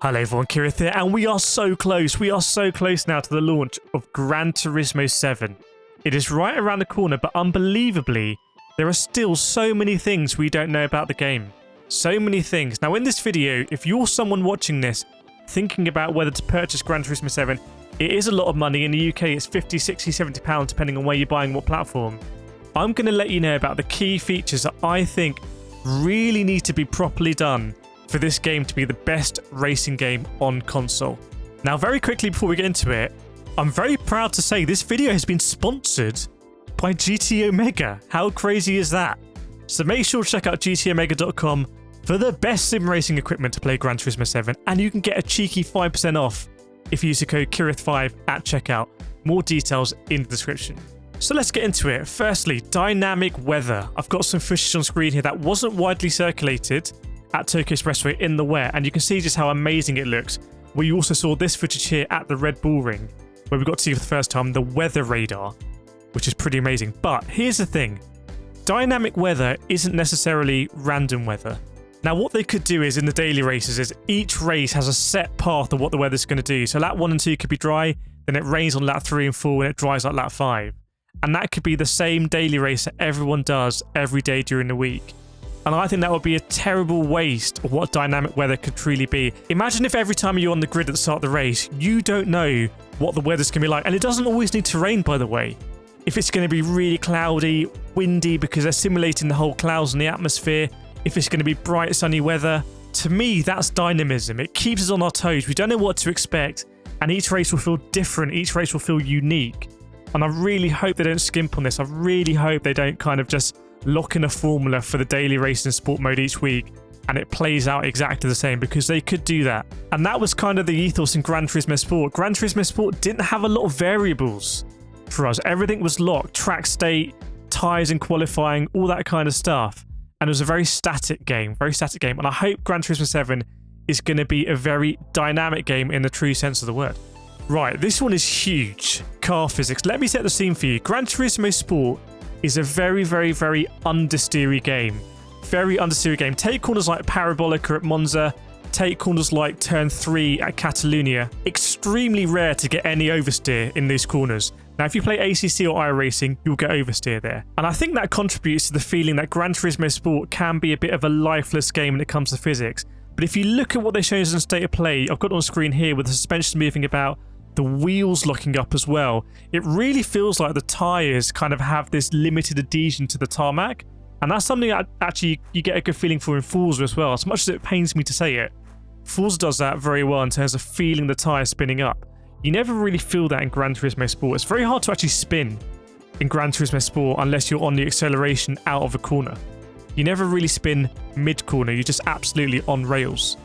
Hello everyone, Kireth here, and we are so close now to the launch of Gran Turismo 7. It is right around the corner, but unbelievably, there are still so many things we don't know about the game. So many things. Now in this video, if you're someone watching this, thinking about whether to purchase Gran Turismo 7, it is a lot of money. In the UK, it's 50, 60, 70 pounds, depending on where you're buying what platform. I'm going to let you know about the key features that I think really need to be properly done for this game to be the best racing game on console. Now, very quickly before we get into it, I'm very proud to say this video has been sponsored by GT Omega. How crazy is that? So make sure to check out gtomega.com for the best sim racing equipment to play Gran Turismo 7, and you can get a cheeky 5% off if you use the code kireth5 at checkout. More details in the description. So let's get into it. Firstly, dynamic weather. I've got some footage on screen here that wasn't widely circulated at Tokyo Expressway in the wet, and you can see just how amazing it looks. We also saw this footage here at the Red Bull Ring, where we got to see for the first time the weather radar, which is pretty amazing. But here's the thing, dynamic weather isn't necessarily random weather. Now what they could do is, in the daily races, is each race has a set path of what the weather's going to do. So lap 1 and 2 could be dry, then it rains on lap 3 and 4, and it dries like lap 5. And that could be the same daily race that everyone does every day during the week. And I think that would be a terrible waste of what dynamic weather could truly be. Imagine if every time you're on the grid at the start of the race, you don't know what the weather's going to be like. And it doesn't always need to rain, by the way. If it's going to be really cloudy, windy, because they're simulating the whole clouds in the atmosphere, if it's going to be bright, sunny weather, to me, that's dynamism. It keeps us on our toes. We don't know what to expect. And each race will feel different. Each race will feel unique. And I really hope they don't skimp on this. I really hope they don't kind of just lock in a formula for the daily race and sport mode each week and it plays out exactly the same, because they could do that. And that was kind of the ethos in Gran Turismo Sport. Gran Turismo Sport didn't have a lot of variables for us. Everything was locked, track state, tyres and qualifying, all that kind of stuff. And it was a very static game. And I hope Gran Turismo 7 is going to be a very dynamic game in the true sense of the word. Right, this one is huge. Car physics. Let me set the scene for you. Gran Turismo Sport is a very, very, very understeery game. Very understeery game. Take corners like Parabolica at Monza. Take corners like Turn 3 at Catalunya. Extremely rare to get any oversteer in these corners. Now, if you play ACC or iRacing, you'll get oversteer there. And I think that contributes to the feeling that Gran Turismo Sport can be a bit of a lifeless game when it comes to physics. But if you look at what they show us in State of Play, I've got it on screen here with the suspension moving about, the wheels locking up as well. It really feels like the tyres kind of have this limited adhesion to the tarmac. And that's something that actually you get a good feeling for in Forza as well. As much as it pains me to say it, Forza does that very well in terms of feeling the tyre spinning up. You never really feel that in Gran Turismo Sport. It's very hard to actually spin in Gran Turismo Sport unless you're on the acceleration out of a corner. You never really spin mid-corner, you're just absolutely on rails.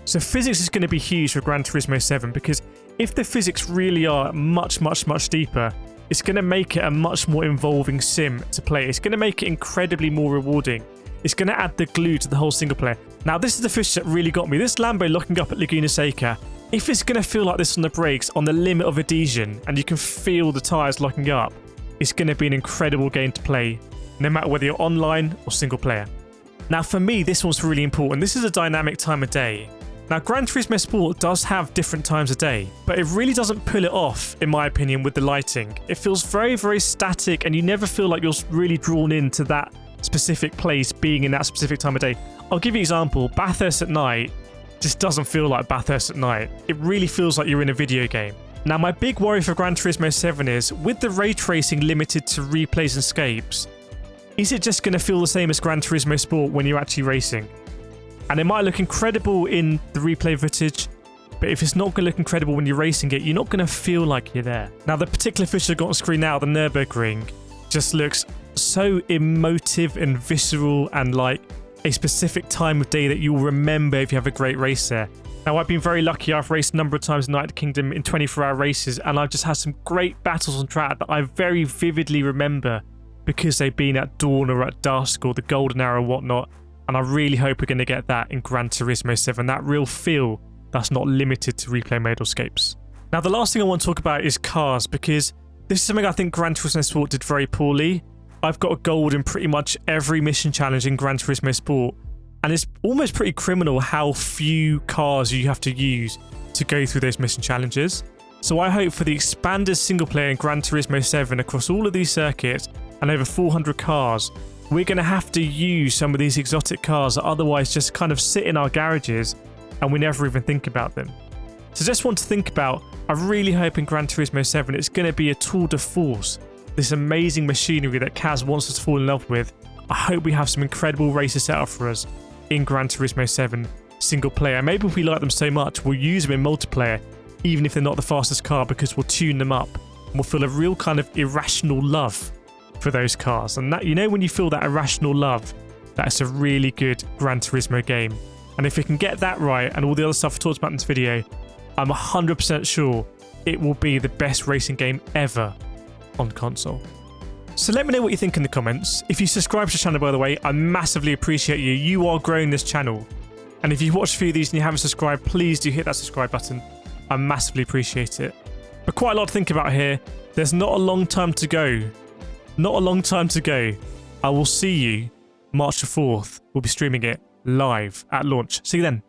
So physics is going to be huge for Gran Turismo 7, because if the physics really are much, much, much deeper, it's going to make it a much more involving sim to play. It's going to make it incredibly more rewarding. It's going to add the glue to the whole single player. Now, this is the fish that really got me. This Lambo locking up at Laguna Seca, if it's going to feel like this on the brakes, on the limit of adhesion, and you can feel the tyres locking up, it's going to be an incredible game to play, no matter whether you're online or single player. Now, for me, this one's really important. This is a dynamic time of day. Now, Gran Turismo Sport does have different times of day, but it really doesn't pull it off, in my opinion, with the lighting. It feels very, very static, and you never feel like you're really drawn into that specific place being in that specific time of day. I'll give you an example. Bathurst at night just doesn't feel like Bathurst at night. It really feels like you're in a video game. Now, my big worry for Gran Turismo 7 is, with the ray tracing limited to replays and escapes, is it just going to feel the same as Gran Turismo Sport when you're actually racing? And it might look incredible in the replay footage, but if it's not going to look incredible when you're racing it, you're not going to feel like you're there. Now, the particular footage I've got on screen now, the Nürburgring, just looks so emotive and visceral, and like a specific time of day that you'll remember if you have a great race there. Now, I've been very lucky. I've raced a number of times in United Kingdom in 24-hour races, and I've just had some great battles on track that I very vividly remember because they've been at dawn or at dusk or the golden hour or whatnot. And I really hope we're going to get that in Gran Turismo 7, that real feel that's not limited to replay mode or escapes. Now, the last thing I want to talk about is cars, because this is something I think Gran Turismo Sport did very poorly. I've got a gold in pretty much every mission challenge in Gran Turismo Sport, And it's almost pretty criminal how few cars you have to use to go through those mission challenges. So I hope for the expanded single player in Gran Turismo 7 across all of these circuits and over 400 cars, we're going to have to use some of these exotic cars that otherwise just kind of sit in our garages and we never even think about them. So just want to think about, I really hope in Gran Turismo 7 it's going to be a tour de force, this amazing machinery that Kaz wants us to fall in love with. I hope we have some incredible races set up for us in Gran Turismo 7 single player. Maybe if we like them so much, we'll use them in multiplayer, even if they're not the fastest car, because we'll tune them up and we'll feel a real kind of irrational love for those cars. And that, you know, when you feel that irrational love, that's a really good Gran Turismo game. And if we can get that right and all the other stuff I talked about in this video, I'm 100% sure it will be the best racing game ever on console. So let me know what you think in the comments. If you subscribe to the channel, by the way, I massively appreciate you. You are growing this channel. And if you've watched a few of these and you haven't subscribed, please do hit that subscribe button. I massively appreciate it. But quite a lot to think about here. There's not a long time to go. Not a long time to go. I will see you March the 4th. We'll be streaming it live at launch. See you then.